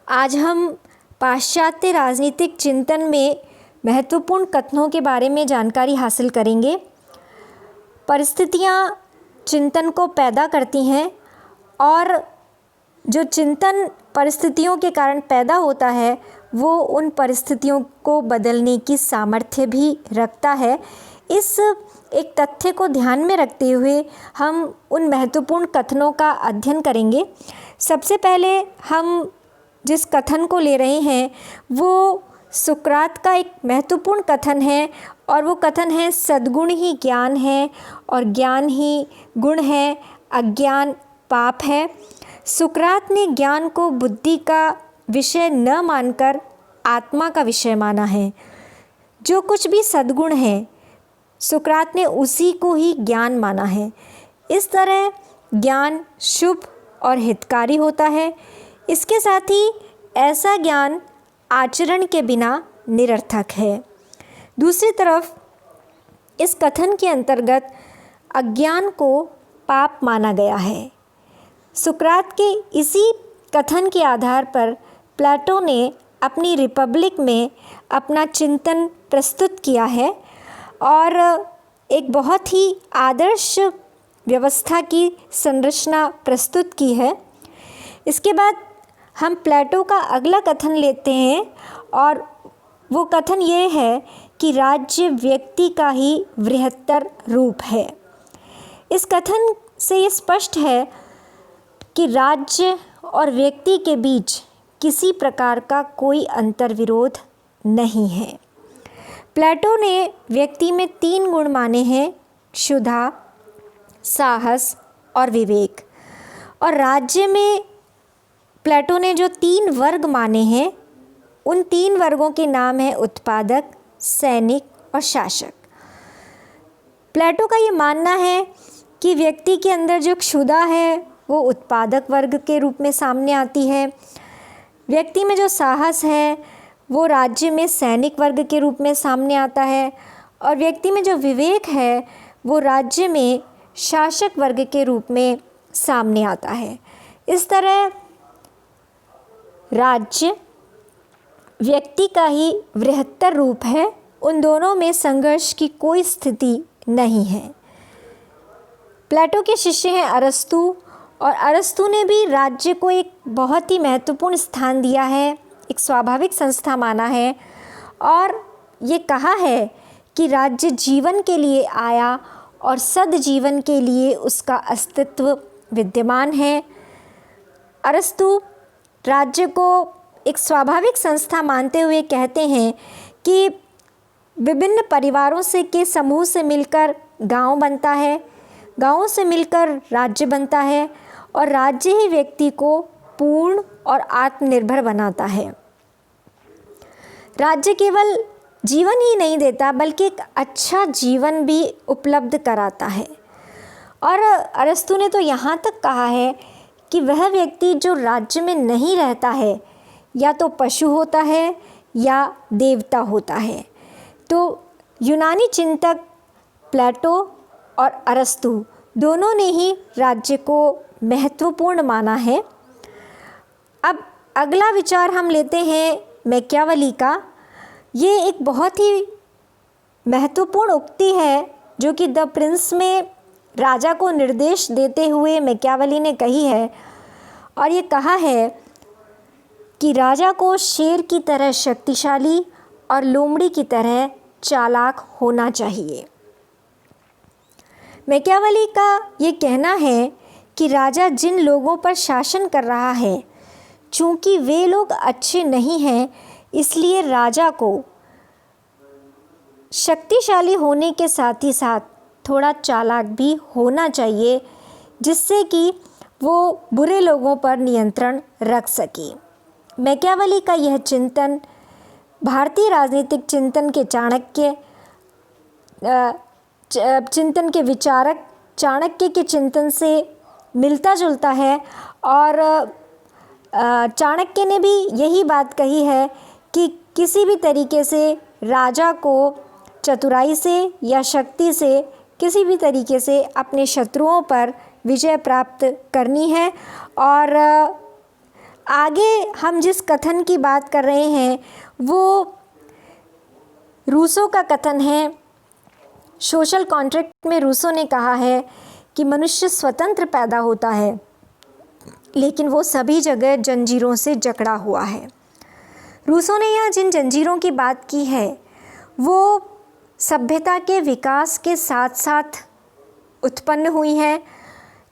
आज हम पाश्चात्य राजनीतिक चिंतन में महत्वपूर्ण कथनों के बारे में जानकारी हासिल करेंगे। परिस्थितियाँ चिंतन को पैदा करती हैं और जो चिंतन परिस्थितियों के कारण पैदा होता है वो उन परिस्थितियों को बदलने की सामर्थ्य भी रखता है। इस एक तथ्य को ध्यान में रखते हुए हम उन महत्वपूर्ण कथनों का अध्ययन करेंगे। सबसे पहले हम जिस कथन को ले रहे हैं वो सुकरात का एक महत्वपूर्ण कथन है और वो कथन है सद्गुण ही ज्ञान है और ज्ञान ही गुण है, अज्ञान पाप है। सुकरात ने ज्ञान को बुद्धि का विषय न मानकर आत्मा का विषय माना है। जो कुछ भी सद्गुण है सुकरात ने उसी को ही ज्ञान माना है। इस तरह ज्ञान शुभ और हितकारी होता है। इसके साथ ही ऐसा ज्ञान आचरण के बिना निरर्थक है। दूसरी तरफ इस कथन के अंतर्गत अज्ञान को पाप माना गया है। सुकरात के इसी कथन के आधार पर प्लेटो ने अपनी रिपब्लिक में अपना चिंतन प्रस्तुत किया है और एक बहुत ही आदर्श व्यवस्था की संरचना प्रस्तुत की है। इसके बाद हम प्लेटो का अगला कथन लेते हैं और वो कथन ये है कि राज्य व्यक्ति का ही बृहत्तर रूप है। इस कथन से ये स्पष्ट है कि राज्य और व्यक्ति के बीच किसी प्रकार का कोई अंतर्विरोध नहीं है। प्लेटो ने व्यक्ति में 3 गुण माने हैं, क्षुधा, साहस और विवेक। और राज्य में प्लेटो ने जो 3 वर्ग माने हैं उन 3 वर्गों के नाम है उत्पादक, सैनिक और शासक। प्लेटो का ये मानना है कि व्यक्ति के अंदर जो क्षुधा है वो उत्पादक वर्ग के रूप में सामने आती है। व्यक्ति में जो साहस है वो राज्य में सैनिक वर्ग के रूप में सामने आता है और व्यक्ति में जो विवेक है वो राज्य में शासक वर्ग के रूप में सामने आता है। इस तरह राज्य व्यक्ति का ही बृहत्तर रूप है। उन दोनों में संघर्ष की कोई स्थिति नहीं है। प्लेटो के शिष्य हैं अरस्तु और अरस्तु ने भी राज्य को एक बहुत ही महत्वपूर्ण स्थान दिया है, एक स्वाभाविक संस्था माना है और ये कहा है कि राज्य जीवन के लिए आया और सद्जीवन के लिए उसका अस्तित्व विद्यमान है। अरस्तु राज्य को एक स्वाभाविक संस्था मानते हुए कहते हैं कि विभिन्न परिवारों से के समूह से मिलकर गांव बनता है, गांवों से मिलकर राज्य बनता है और राज्य ही व्यक्ति को पूर्ण और आत्मनिर्भर बनाता है। राज्य केवल जीवन ही नहीं देता बल्कि एक अच्छा जीवन भी उपलब्ध कराता है। और अरस्तु ने तो यहाँ तक कहा है कि वह व्यक्ति जो राज्य में नहीं रहता है या तो पशु होता है या देवता होता है। तो यूनानी चिंतक प्लेटो और अरस्तु दोनों ने ही राज्य को महत्वपूर्ण माना है। अब अगला विचार हम लेते हैं मैकियावेली का। ये एक बहुत ही महत्वपूर्ण उक्ति है जो कि द प्रिंस में राजा को निर्देश देते हुए मैकियावेली ने कही है और ये कहा है कि राजा को शेर की तरह शक्तिशाली और लोमड़ी की तरह चालाक होना चाहिए। मैकियावेली का ये कहना है कि राजा जिन लोगों पर शासन कर रहा है चूँकि वे लोग अच्छे नहीं हैं इसलिए राजा को शक्तिशाली होने के साथ ही साथ थोड़ा चालाक भी होना चाहिए जिससे कि वो बुरे लोगों पर नियंत्रण रख सके। मैकियावेली का यह चिंतन भारतीय राजनीतिक चिंतन के चिंतन के विचारक चाणक्य के चिंतन से मिलता जुलता है और चाणक्य ने भी यही बात कही है कि किसी भी तरीके से राजा को चतुराई से या शक्ति से किसी भी तरीके से अपने शत्रुओं पर विजय प्राप्त करनी है और आगे हम जिस कथन की बात कर रहे हैं वो रूसो का कथन है। सोशल कॉन्ट्रैक्ट में रूसो ने कहा है कि मनुष्य स्वतंत्र पैदा होता है, लेकिन वो सभी जगह जंजीरों से जकड़ा हुआ है। रूसो ने यहाँ जिन जंजीरों की बात की है वो सभ्यता के विकास के साथ साथ उत्पन्न हुई हैं।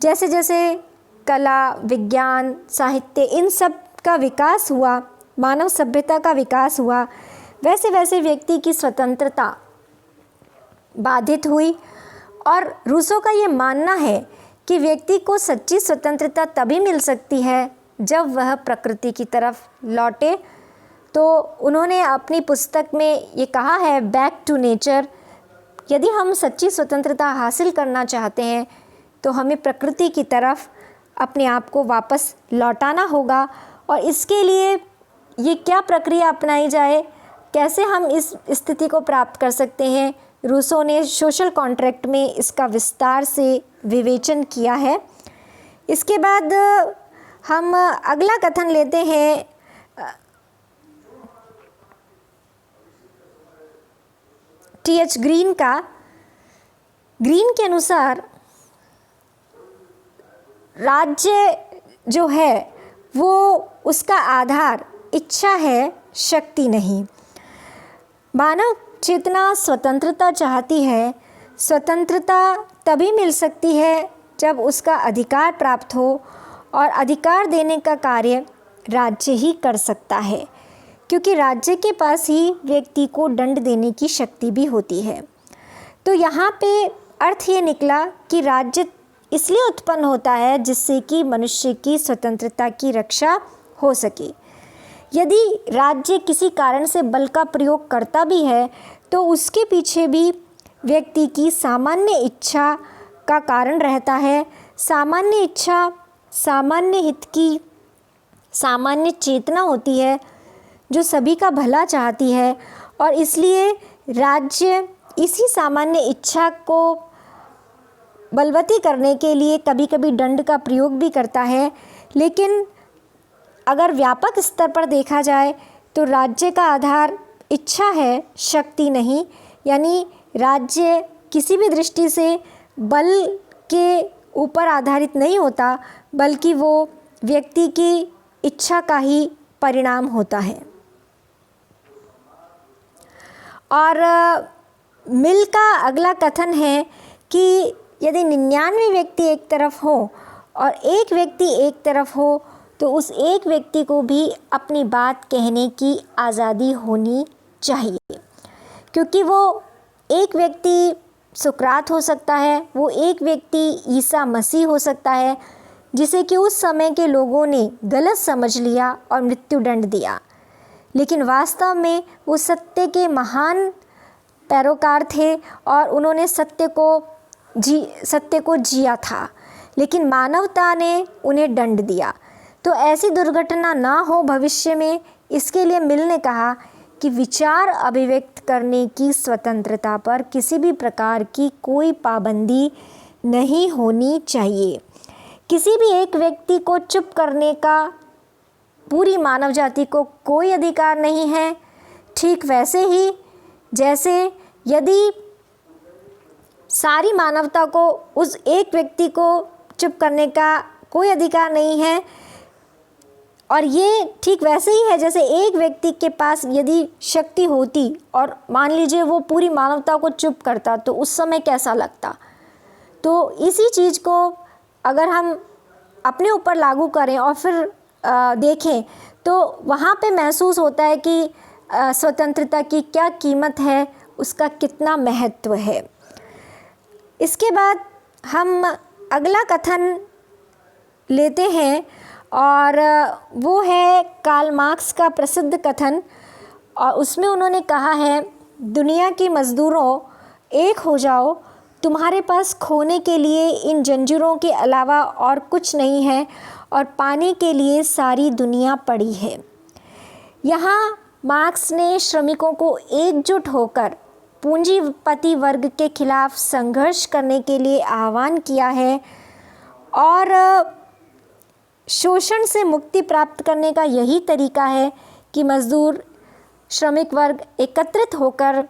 जैसे जैसे कला, विज्ञान, साहित्य, इन सब का विकास हुआ, मानव सभ्यता का विकास हुआ, वैसे वैसे व्यक्ति की स्वतंत्रता बाधित हुई। और रूसो का ये मानना है कि व्यक्ति को सच्ची स्वतंत्रता तभी मिल सकती है जब वह प्रकृति की तरफ लौटे। तो उन्होंने अपनी पुस्तक में ये कहा है, बैक टू नेचर, यदि हम सच्ची स्वतंत्रता हासिल करना चाहते हैं तो हमें प्रकृति की तरफ अपने आप को वापस लौटाना होगा। और इसके लिए ये क्या प्रक्रिया अपनाई जाए, कैसे हम इस स्थिति को प्राप्त कर सकते हैं, रूसो ने सोशल कॉन्ट्रैक्ट में इसका विस्तार से विवेचन किया है। इसके बाद हम अगला कथन लेते हैं टी.एच. ग्रीन का। ग्रीन के अनुसार राज्य जो है वो उसका आधार इच्छा है, शक्ति नहीं। मानव चेतना स्वतंत्रता चाहती है। स्वतंत्रता तभी मिल सकती है जब उसका अधिकार प्राप्त हो, और अधिकार देने का कार्य राज्य ही कर सकता है, क्योंकि राज्य के पास ही व्यक्ति को दंड देने की शक्ति भी होती है। तो यहाँ पे अर्थ ये निकला कि राज्य इसलिए उत्पन्न होता है जिससे कि मनुष्य की स्वतंत्रता की रक्षा हो सके। यदि राज्य किसी कारण से बल का प्रयोग करता भी है तो उसके पीछे भी व्यक्ति की सामान्य इच्छा का कारण रहता है। सामान्य इच्छा, सामान्य हित की सामान्य चेतना होती है जो सभी का भला चाहती है, और इसलिए राज्य इसी सामान्य इच्छा को बलवती करने के लिए कभी कभी दंड का प्रयोग भी करता है। लेकिन अगर व्यापक स्तर पर देखा जाए तो राज्य का आधार इच्छा है, शक्ति नहीं। यानी राज्य किसी भी दृष्टि से बल के ऊपर आधारित नहीं होता, बल्कि वो व्यक्ति की इच्छा का ही परिणाम होता है। और मिल का अगला कथन है कि यदि 99 व्यक्ति एक तरफ हो और एक व्यक्ति एक तरफ हो तो उस एक व्यक्ति को भी अपनी बात कहने की आज़ादी होनी चाहिए, क्योंकि वो एक व्यक्ति सुकरात हो सकता है, वो एक व्यक्ति ईसा मसीह हो सकता है, जिसे कि उस समय के लोगों ने गलत समझ लिया और मृत्युदंड दिया, लेकिन वास्तव में वो सत्य के महान पैरोकार थे और उन्होंने सत्य को जिया था, लेकिन मानवता ने उन्हें दंड दिया। तो ऐसी दुर्घटना ना हो भविष्य में, इसके लिए मिल ने कहा कि विचार अभिव्यक्त करने की स्वतंत्रता पर किसी भी प्रकार की कोई पाबंदी नहीं होनी चाहिए। किसी भी एक व्यक्ति को चुप करने का पूरी मानव जाति को कोई अधिकार नहीं है। ठीक वैसे ही जैसे यदि सारी मानवता को उस एक व्यक्ति को चुप करने का कोई अधिकार नहीं है, और ये ठीक वैसे ही है जैसे एक व्यक्ति के पास यदि शक्ति होती और मान लीजिए वो पूरी मानवता को चुप करता तो उस समय कैसा लगता। तो इसी चीज़ को अगर हम अपने ऊपर लागू करें और फिर देखें तो वहाँ पे महसूस होता है कि स्वतंत्रता की क्या कीमत है, उसका कितना महत्व है। इसके बाद हम अगला कथन लेते हैं और वो है कार्ल मार्क्स का प्रसिद्ध कथन, और उसमें उन्होंने कहा है, दुनिया के मज़दूरों एक हो जाओ, तुम्हारे पास खोने के लिए इन जंजीरों के अलावा और कुछ नहीं है और पाने के लिए सारी दुनिया पड़ी है। यहाँ मार्क्स ने श्रमिकों को एकजुट होकर पूंजीपति वर्ग के खिलाफ संघर्ष करने के लिए आह्वान किया है, और शोषण से मुक्ति प्राप्त करने का यही तरीका है कि मजदूर श्रमिक वर्ग एकत्रित होकर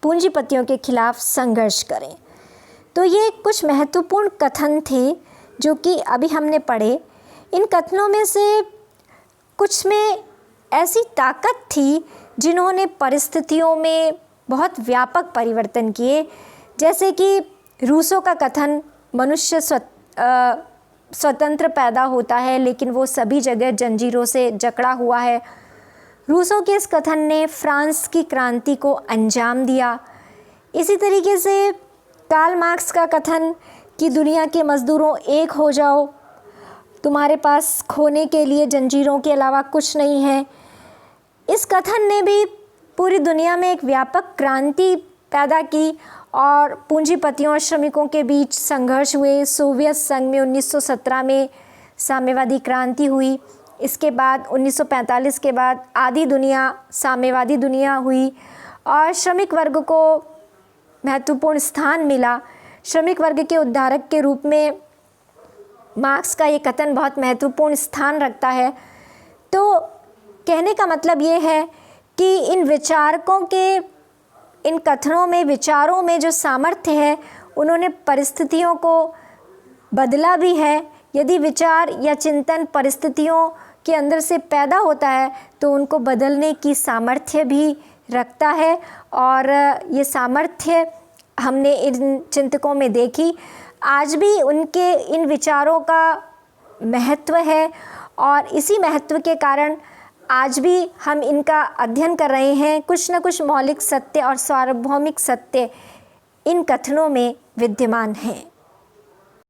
पूंजीपतियों के खिलाफ संघर्ष करें। तो ये कुछ महत्वपूर्ण कथन थे जो कि अभी हमने पढ़े। इन कथनों में से कुछ में ऐसी ताकत थी जिन्होंने परिस्थितियों में बहुत व्यापक परिवर्तन किए, जैसे कि रूसो का कथन, मनुष्य स्वतंत्र पैदा होता है लेकिन वो सभी जगह जंजीरों से जकड़ा हुआ है। रूसो के इस कथन ने फ्रांस की क्रांति को अंजाम दिया। इसी तरीके से कार्ल मार्क्स का कथन कि दुनिया के मज़दूरों एक हो जाओ, तुम्हारे पास खोने के लिए जंजीरों के अलावा कुछ नहीं है। इस कथन ने भी पूरी दुनिया में एक व्यापक क्रांति पैदा की और पूंजीपतियों और श्रमिकों के बीच संघर्ष हुए। सोवियत संघ में 1917 में साम्यवादी क्रांति हुई। इसके बाद 1945 के बाद आधी दुनिया साम्यवादी दुनिया हुई और श्रमिक वर्ग को महत्वपूर्ण स्थान मिला। श्रमिक वर्ग के उद्धारक के रूप में मार्क्स का ये कथन बहुत महत्वपूर्ण स्थान रखता है। तो कहने का मतलब ये है कि इन विचारकों के इन कथनों में, विचारों में जो सामर्थ्य है, उन्होंने परिस्थितियों को बदला भी है। यदि विचार या चिंतन परिस्थितियों के अंदर से पैदा होता है तो उनको बदलने की सामर्थ्य भी रखता है और ये सामर्थ्य हमने इन चिंतकों में देखी। आज भी उनके इन विचारों का महत्व है और इसी महत्व के कारण आज भी हम इनका अध्ययन कर रहे हैं। कुछ न कुछ मौलिक सत्य और सार्वभौमिक सत्य इन कथनों में विद्यमान हैं।